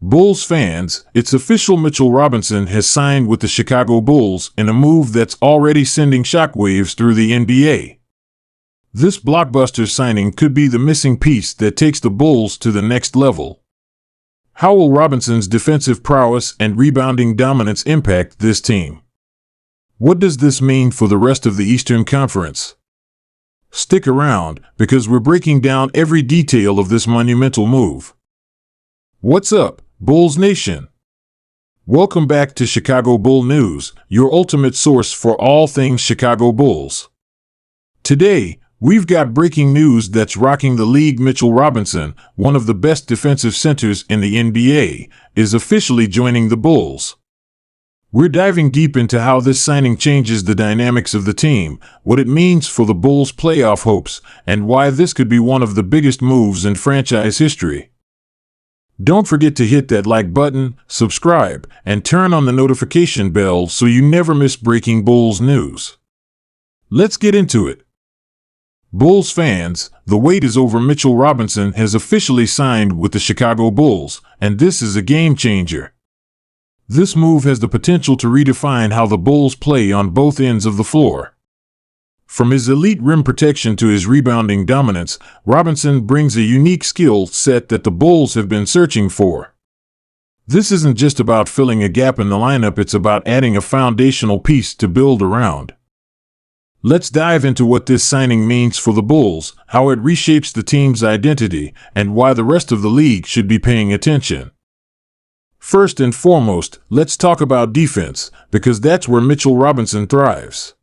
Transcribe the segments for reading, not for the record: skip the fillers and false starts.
Bulls fans, it's official, Mitchell Robinson has signed with the Chicago Bulls in a move that's already sending shockwaves through the NBA. This blockbuster signing could be the missing piece that takes the Bulls to the next level. How will Robinson's defensive prowess and rebounding dominance impact this team? What does this mean for the rest of the Eastern Conference? Stick around, because we're breaking down every detail of this monumental move. What's up, Bulls Nation? Welcome back to Chicago Bull News, your ultimate source for all things Chicago Bulls. Today, we've got breaking news that's rocking the league. Mitchell Robinson, one of the best defensive centers in the NBA, is officially joining the Bulls. We're diving deep into how this signing changes the dynamics of the team, what it means for the Bulls' playoff hopes, and why this could be one of the biggest moves in franchise history. Don't forget to hit that like button, subscribe, and turn on the notification bell so you never miss breaking Bulls news. Let's get into it. Bulls fans, the wait is over. Mitchell Robinson has officially signed with the Chicago Bulls, and this is a game changer. This move has the potential to redefine how the Bulls play on both ends of the floor. From his elite rim protection to his rebounding dominance, Robinson brings a unique skill set that the Bulls have been searching for. This isn't just about filling a gap in the lineup, it's about adding a foundational piece to build around. Let's dive into what this signing means for the Bulls, how it reshapes the team's identity, and why the rest of the league should be paying attention. First and foremost, let's talk about defense, because that's where Mitchell Robinson thrives.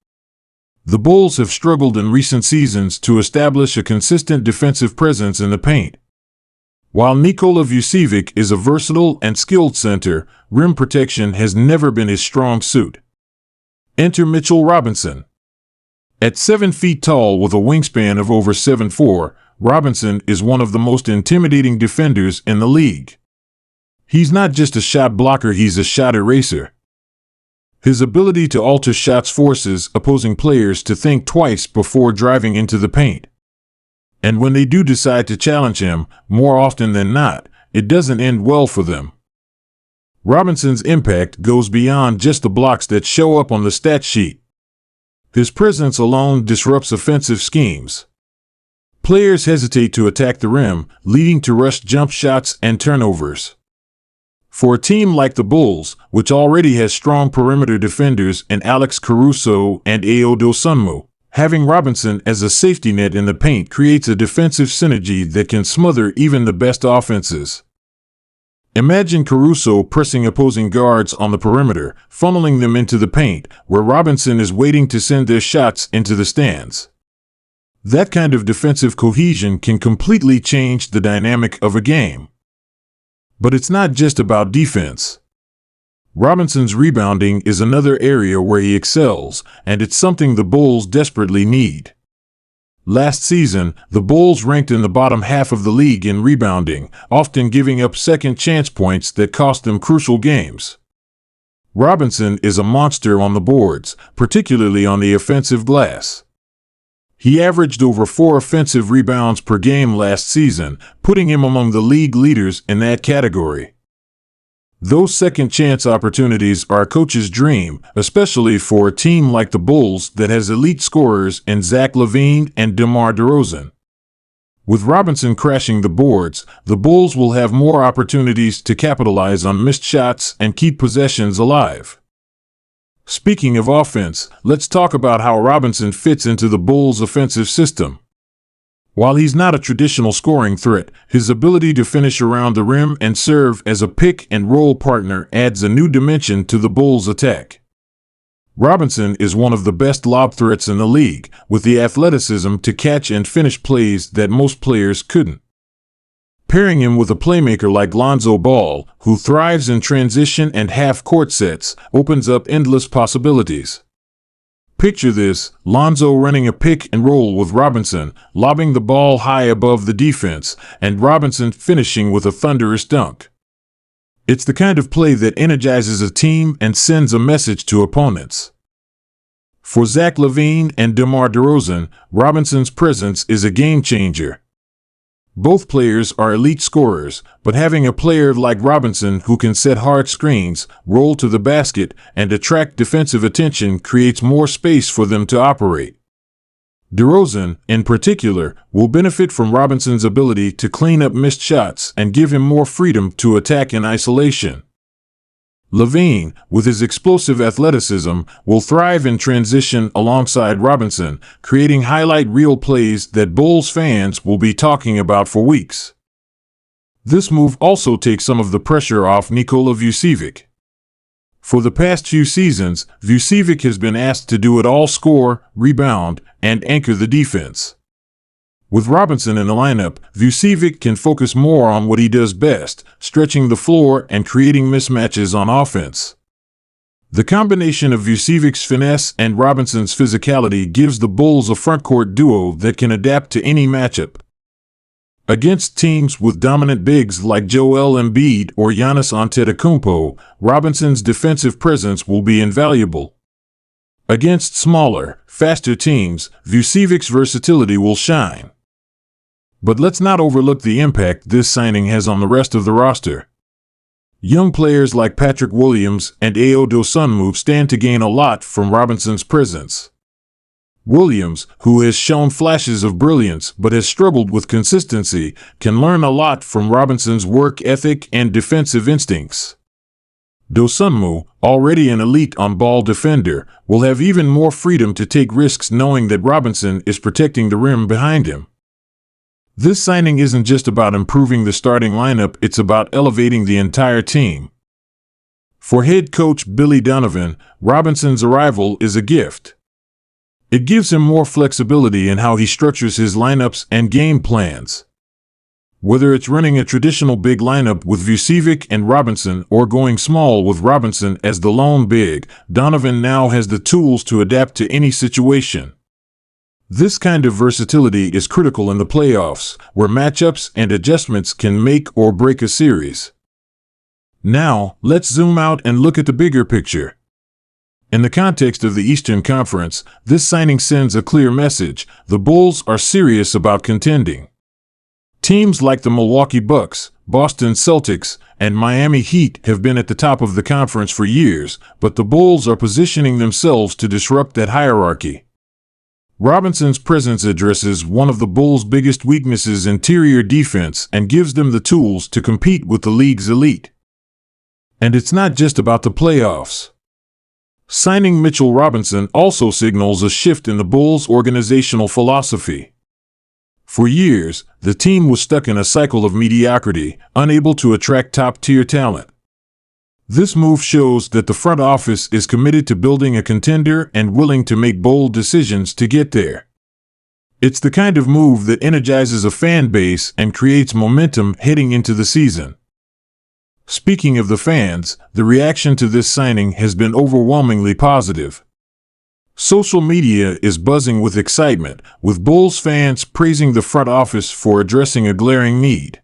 The Bulls have struggled in recent seasons to establish a consistent defensive presence in the paint. While Nikola Vucevic is a versatile and skilled center, rim protection has never been his strong suit. Enter Mitchell Robinson. At 7 feet tall with a wingspan of over 7'4", Robinson is one of the most intimidating defenders in the league. He's not just a shot blocker, he's a shot eraser. His ability to alter shots forces opposing players to think twice before driving into the paint. And when they do decide to challenge him, more often than not, it doesn't end well for them. Robinson's impact goes beyond just the blocks that show up on the stat sheet. His presence alone disrupts offensive schemes. Players hesitate to attack the rim, leading to rushed jump shots and turnovers. For a team like the Bulls, which already has strong perimeter defenders in Alex Caruso and Ayo Dosunmu, having Robinson as a safety net in the paint creates a defensive synergy that can smother even the best offenses. Imagine Caruso pressing opposing guards on the perimeter, funneling them into the paint, where Robinson is waiting to send their shots into the stands. That kind of defensive cohesion can completely change the dynamic of a game. But it's not just about defense. Robinson's rebounding is another area where he excels, and it's something the Bulls desperately need. Last season, the Bulls ranked in the bottom half of the league in rebounding, often giving up second chance points that cost them crucial games. Robinson is a monster on the boards, particularly on the offensive glass. He averaged over 4 offensive rebounds per game last season, putting him among the league leaders in that category. Those second-chance opportunities are a coach's dream, especially for a team like the Bulls that has elite scorers in Zach LaVine and DeMar DeRozan. With Robinson crashing the boards, the Bulls will have more opportunities to capitalize on missed shots and keep possessions alive. Speaking of offense, let's talk about how Robinson fits into the Bulls' offensive system. While he's not a traditional scoring threat, his ability to finish around the rim and serve as a pick-and-roll partner adds a new dimension to the Bulls' attack. Robinson is one of the best lob threats in the league, with the athleticism to catch and finish plays that most players couldn't. Pairing him with a playmaker like Lonzo Ball, who thrives in transition and half-court sets, opens up endless possibilities. Picture this, Lonzo running a pick-and-roll with Robinson, lobbing the ball high above the defense, and Robinson finishing with a thunderous dunk. It's the kind of play that energizes a team and sends a message to opponents. For Zach LaVine and DeMar DeRozan, Robinson's presence is a game-changer. Both players are elite scorers, but having a player like Robinson who can set hard screens, roll to the basket, and attract defensive attention creates more space for them to operate. DeRozan, in particular, will benefit from Robinson's ability to clean up missed shots and give him more freedom to attack in isolation. LaVine, with his explosive athleticism, will thrive in transition alongside Robinson, creating highlight reel plays that Bulls fans will be talking about for weeks. This move also takes some of the pressure off Nikola Vucevic. For the past few seasons, Vucevic has been asked to do it all: score, rebound, and anchor the defense. With Robinson in the lineup, Vucevic can focus more on what he does best, stretching the floor and creating mismatches on offense. The combination of Vucevic's finesse and Robinson's physicality gives the Bulls a frontcourt duo that can adapt to any matchup. Against teams with dominant bigs like Joel Embiid or Giannis Antetokounmpo, Robinson's defensive presence will be invaluable. Against smaller, faster teams, Vucevic's versatility will shine. But let's not overlook the impact this signing has on the rest of the roster. Young players like Patrick Williams and Ayo Dosunmu stand to gain a lot from Robinson's presence. Williams, who has shown flashes of brilliance but has struggled with consistency, can learn a lot from Robinson's work ethic and defensive instincts. Dosunmu, already an elite on-ball defender, will have even more freedom to take risks knowing that Robinson is protecting the rim behind him. This signing isn't just about improving the starting lineup, it's about elevating the entire team. For head coach Billy Donovan, Robinson's arrival is a gift. It gives him more flexibility in how he structures his lineups and game plans. Whether it's running a traditional big lineup with Vucevic and Robinson or going small with Robinson as the lone big, Donovan now has the tools to adapt to any situation. This kind of versatility is critical in the playoffs, where matchups and adjustments can make or break a series. Now, let's zoom out and look at the bigger picture. In the context of the Eastern Conference, this signing sends a clear message: the Bulls are serious about contending. Teams like the Milwaukee Bucks, Boston Celtics, and Miami Heat have been at the top of the conference for years, but the Bulls are positioning themselves to disrupt that hierarchy. Robinson's presence addresses one of the Bulls' biggest weaknesses: interior defense, and gives them the tools to compete with the league's elite. And it's not just about the playoffs. Signing Mitchell Robinson also signals a shift in the Bulls' organizational philosophy. For years, the team was stuck in a cycle of mediocrity, unable to attract top-tier talent. This move shows that the front office is committed to building a contender and willing to make bold decisions to get there. It's the kind of move that energizes a fan base and creates momentum heading into the season. Speaking of the fans, the reaction to this signing has been overwhelmingly positive. Social media is buzzing with excitement, with Bulls fans praising the front office for addressing a glaring need.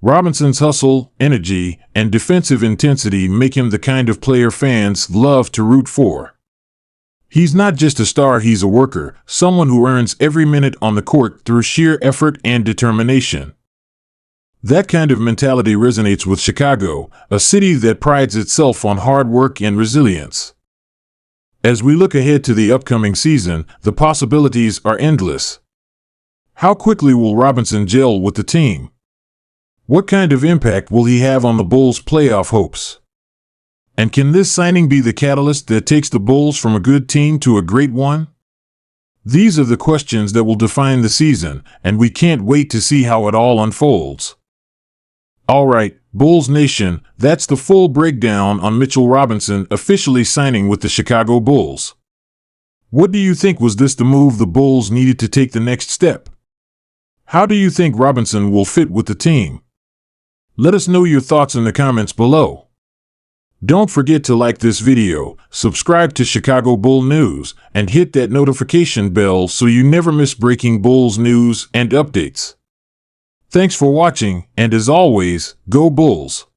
Robinson's hustle, energy, and defensive intensity make him the kind of player fans love to root for. He's not just a star, he's a worker, someone who earns every minute on the court through sheer effort and determination. That kind of mentality resonates with Chicago, a city that prides itself on hard work and resilience. As we look ahead to the upcoming season, the possibilities are endless. How quickly will Robinson gel with the team? What kind of impact will he have on the Bulls' playoff hopes? And can this signing be the catalyst that takes the Bulls from a good team to a great one? These are the questions that will define the season, and we can't wait to see how it all unfolds. All right, Bulls Nation, that's the full breakdown on Mitchell Robinson officially signing with the Chicago Bulls. What do you think? Was this the move the Bulls needed to take the next step? How do you think Robinson will fit with the team? Let us know your thoughts in the comments below. Don't forget to like this video, subscribe to Chicago Bull News, and hit that notification bell so you never miss breaking Bulls news and updates. Thanks for watching, and as always, go Bulls!